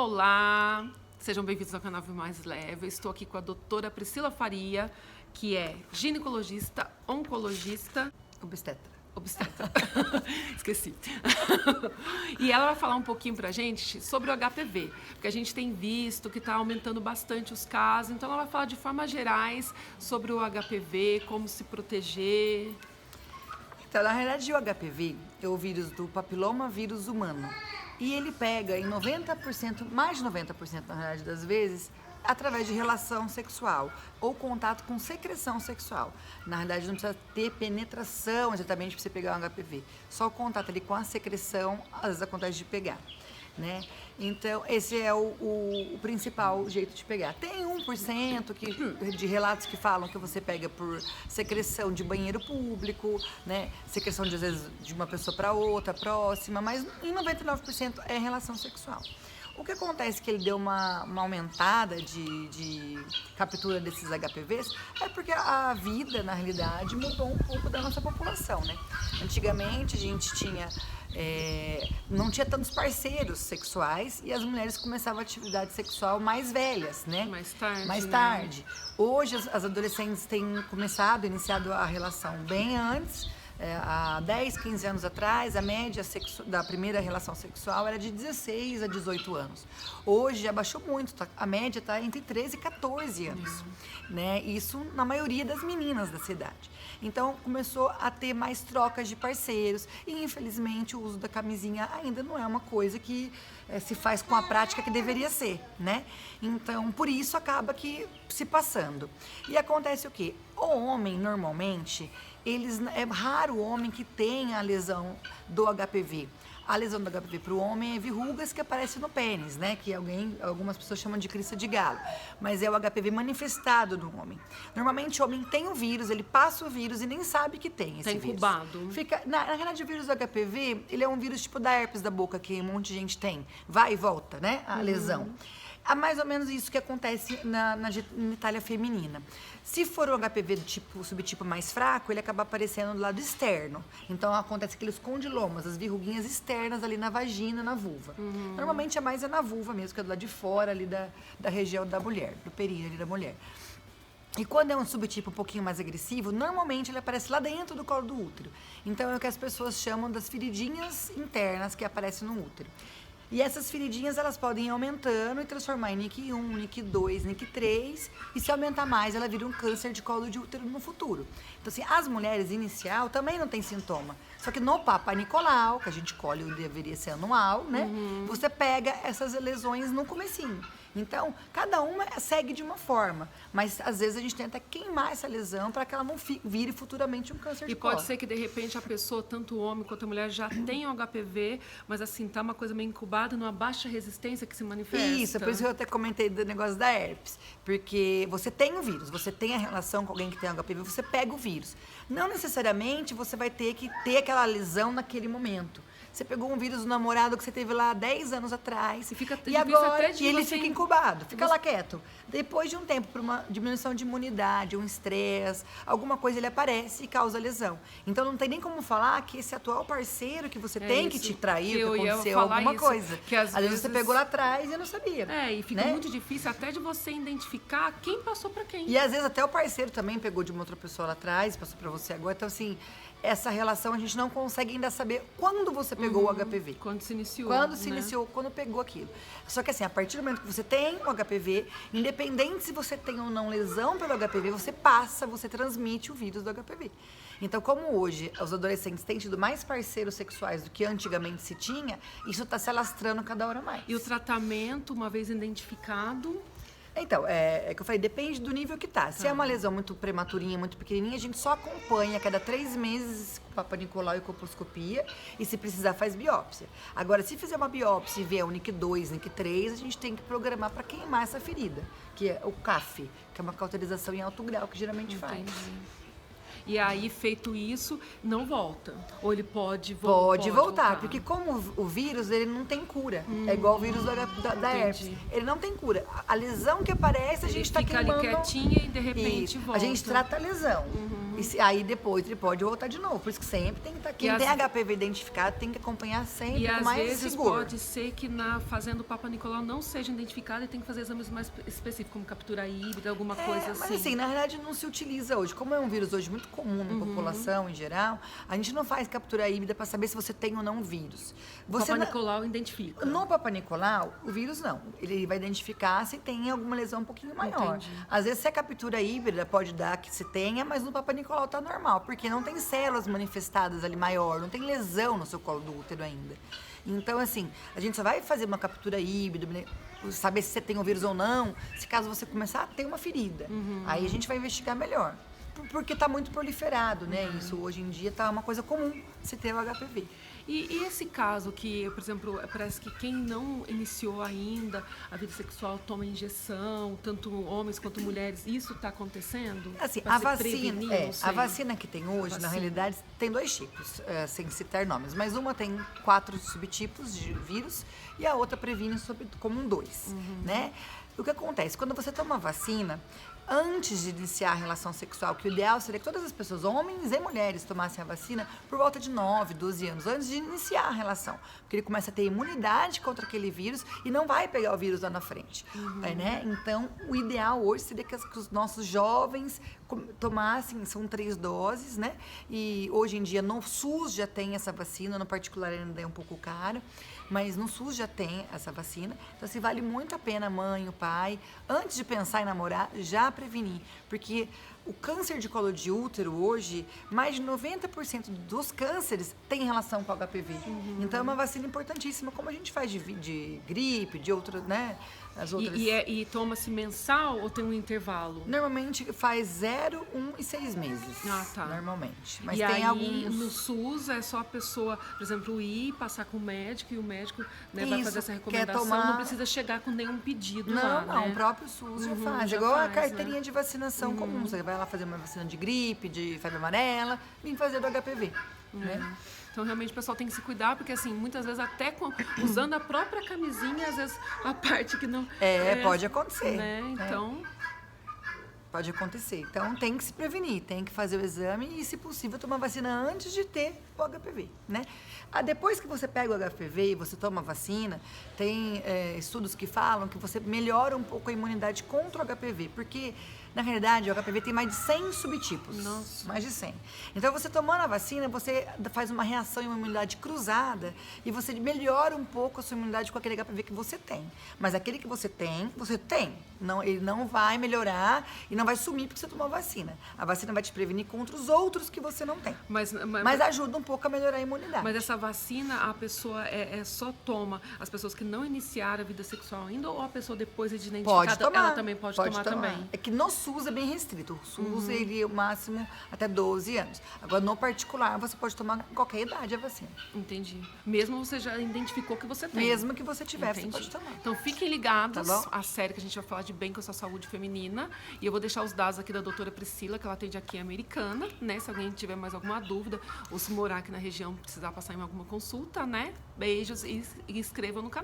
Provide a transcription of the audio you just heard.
Olá, sejam bem-vindos ao canal Vida Mais Leve. Eu estou aqui com a doutora Priscila Faria, que é ginecologista, oncologista, obstetra. Esqueci. E ela vai falar um pouquinho pra gente sobre o HPV, porque a gente tem visto que está aumentando bastante os casos, então ela vai falar de formas gerais sobre o HPV, como se proteger. Então, na realidade, o HPV é o vírus do papiloma vírus humano. E ele pega em 90%, mais de 90% na realidade das vezes, através de relação sexual ou contato com secreção sexual. Na realidade, não precisa ter penetração exatamente para você pegar um HPV. Só o contato ali com a secreção, às vezes acontece de pegar, né? Então, esse é o principal jeito de pegar. Tem 1% de relatos que falam que você pega por secreção de banheiro público, né? Secreção, às vezes, de uma pessoa para outra, próxima, mas em 99% é relação sexual. O que acontece que ele deu uma aumentada de captura desses HPVs é porque a vida, na realidade, mudou um pouco da nossa população, né? Antigamente, a gente tinha... não tinha tantos parceiros sexuais e as mulheres começavam a atividade sexual mais velhas, né? Mais tarde. Hoje, as adolescentes têm iniciado a relação bem antes. Há 10, 15 anos atrás, a média da primeira relação sexual era de 16 a 18 anos. Hoje já baixou muito, a média está entre 13 e 14 anos. Né? Isso na maioria das meninas da cidade. Então, começou a ter mais trocas de parceiros e, infelizmente, o uso da camisinha ainda não é uma coisa que se faz com a prática que deveria ser, né? Então, por isso, acaba que se passando. E acontece o quê? O homem, normalmente, é raro o homem que tenha a lesão do HPV. A lesão do HPV para o homem é verrugas que aparecem no pênis, né? Que algumas pessoas chamam de crista de galo. Mas é o HPV manifestado no homem. Normalmente o homem tem o vírus, ele passa o vírus e nem sabe que tem esse vírus. Tá incubado. Na realidade, o vírus do HPV, ele é um vírus tipo da herpes da boca, que um monte de gente tem. Vai e volta, né? A lesão. É mais ou menos isso que acontece na genitália feminina. Se for um HPV do subtipo mais fraco, ele acaba aparecendo do lado externo. Então, acontece aqueles condilomas, as verruguinhas externas ali na vagina, na vulva. Normalmente, é na vulva mesmo, que é do lado de fora ali da região da mulher, do períneo ali da mulher. E quando é um subtipo um pouquinho mais agressivo, normalmente ele aparece lá dentro do colo do útero. Então, é o que as pessoas chamam das feridinhas internas que aparecem no útero. E essas feridinhas, elas podem ir aumentando e transformar em NIC1, NIC2, NIC3. E se aumentar mais, ela vira um câncer de colo de útero no futuro. Então, assim, as mulheres inicial também não tem sintoma. Só que no Papa Nicolau, que a gente colhe, deveria ser anual, né? Você pega essas lesões no comecinho. Então, cada uma segue de uma forma. Mas, às vezes, a gente tenta queimar essa lesão para que ela não vire futuramente um câncer de colo. E pode ser que, de repente, a pessoa, tanto o homem quanto a mulher, já tenha o HPV, mas, assim, tá uma coisa meio incubada, numa baixa resistência que se manifesta. Isso, por isso que eu até comentei do negócio da herpes. Porque você tem o vírus, você tem a relação com alguém que tem HPV, você pega o vírus. Não necessariamente você vai ter que ter aquela lesão naquele momento. Você pegou um vírus do namorado que você teve lá 10 anos atrás. E agora ele fica incubado, fica lá quieto. Depois de um tempo, por uma diminuição de imunidade, um estresse, alguma coisa, ele aparece e causa lesão. Então não tem nem como falar que esse atual parceiro que você tem que te trair, que aconteceu alguma coisa. Que às vezes você pegou lá atrás e não sabia. E fica muito difícil até de você identificar quem passou pra quem. E às vezes até o parceiro também pegou de uma outra pessoa lá atrás, passou pra você agora. Então, assim, essa relação a gente não consegue ainda saber quando você pegou o HPV. Quando se iniciou. Quando se iniciou, quando pegou aquilo. Só que assim, a partir do momento que você tem o HPV, independente se você tem ou não lesão pelo HPV, você transmite o vírus do HPV. Então, como hoje os adolescentes têm tido mais parceiros sexuais do que antigamente se tinha, isso está se alastrando cada hora mais. E o tratamento, uma vez identificado... Então, que eu falei, depende do nível que tá. Se é uma lesão muito prematurinha, muito pequenininha, a gente só acompanha a cada 3 meses com Papa Nicolau e colposcopia e se precisar faz biópsia. Agora, se fizer uma biópsia e vier o NIC2, NIC3, a gente tem que programar para queimar essa ferida, que é o CAF, que é uma cauterização em alto grau, que geralmente faz. E aí, feito isso, não volta? Ou ele pode voltar, porque como o vírus, ele não tem cura. É igual o vírus da herpes. Ele não tem cura. A lesão que aparece, a gente está queimando... Ele fica ali quietinha e, de repente, volta. A gente trata a lesão. E aí depois ele pode voltar de novo. Por isso que sempre tem que estar. Quem tem HPV identificado tem que acompanhar sempre e com às mais vezes seguro. pode ser que fazendo o Papa Nicolau não seja identificado e tem que fazer exames mais específicos, como captura híbrida, alguma coisa assim. Mas assim, na verdade não se utiliza hoje. Como é um vírus hoje muito comum na população em geral, a gente não faz captura híbrida para saber se você tem ou não o vírus. O Papa Nicolau identifica. No Papa Nicolau, o vírus não. Ele vai identificar se tem alguma lesão um pouquinho maior. Entendi. Às vezes, se a captura híbrida pode dar que se tenha, mas no Papa Nicolau tá normal, porque não tem células manifestadas ali maior, não tem lesão no seu colo do útero ainda. Então, assim, a gente só vai fazer uma captura híbrida, saber se você tem o vírus ou não, se caso você começar a ter uma ferida. Aí a gente vai investigar melhor. Porque está muito proliferado, né? Isso hoje em dia está uma coisa comum, se ter o HPV. E esse caso que, por exemplo, parece que quem não iniciou ainda a vida sexual toma injeção, tanto homens quanto mulheres, isso está acontecendo? Assim, Pra a se vacina, prevenir, não sei. a vacina que tem hoje, na realidade, tem 2 tipos, sem citar nomes, mas uma tem 4 subtipos de vírus e a outra previne como um 2, né? O que acontece? Quando você toma vacina, antes de iniciar a relação sexual, que o ideal seria que todas as pessoas, homens e mulheres, tomassem a vacina por volta de 9, 12 anos, antes de iniciar a relação. Porque ele começa a ter imunidade contra aquele vírus e não vai pegar o vírus lá na frente. Né? Então, o ideal hoje seria que os nossos jovens tomassem, são 3 doses, né? E hoje em dia no SUS já tem essa vacina, no particular ainda é um pouco caro, mas no SUS já tem essa vacina. Então, assim, vale muito a pena a mãe, o pai, antes de pensar em namorar, já prevenir. Porque o câncer de colo de útero hoje, mais de 90% dos cânceres tem relação com o HPV. Então, é uma vacina importantíssima, como a gente faz de gripe, de outras, né? As outras. E toma-se mensal ou tem um intervalo? Normalmente faz 0, 1 e 6 meses. Ah, tá. Normalmente. Mas E tem aí, alguns. no SUS, é só a pessoa, por exemplo, ir, passar com o médico e o médico, né, vai Isso, fazer essa quer recomendação, tomar- não precisa chegar com nenhum pedido Não, lá, não, né? o próprio SUS já faz. já Igual a faz, carteirinha né? de vacinação comum. Você vai lá fazer uma vacina de gripe, de febre amarela, vem fazer do HPV. Né? Então, realmente, o pessoal tem que se cuidar, porque, assim, muitas vezes, até usando a própria camisinha, às vezes, a parte que não... Pode acontecer. Né? Então... Pode acontecer. Então, tem que se prevenir, tem que fazer o exame e, se possível, tomar vacina antes de ter o HPV, né? Depois que você pega o HPV e você toma a vacina, tem estudos que falam que você melhora um pouco a imunidade contra o HPV, porque, na realidade, o HPV tem mais de 100 subtipos. Nossa. Mais de 100. Então, você tomando a vacina, você faz uma reação em uma imunidade cruzada e você melhora um pouco a sua imunidade com aquele HPV que você tem. Mas aquele que você tem. Não, ele não vai melhorar e não vai sumir porque você tomou a vacina. A vacina vai te prevenir contra os outros que você não tem. Mas ajuda um pouco a melhorar a imunidade. Mas essa vacina, a pessoa só toma as pessoas que não iniciaram a vida sexual ainda, ou a pessoa depois de identificada, Pode tomar. ela também pode tomar também? É que no SUS é bem restrito. O SUS, ele é o máximo até 12 anos. Agora, no particular, você pode tomar em qualquer idade a vacina. Entendi. Mesmo você já identificou que você tem. Mesmo que você tiver, Entendi. você pode tomar. Então, fiquem ligados Tá bom? à série que a gente vai falar de bem com a sua saúde feminina. E eu vou deixar os dados aqui da doutora Priscila, que ela atende aqui em Americana, né? Se alguém tiver mais alguma dúvida, ou se morar aqui na região, precisar passar em alguma consulta, né? Beijos e inscrevam no canal.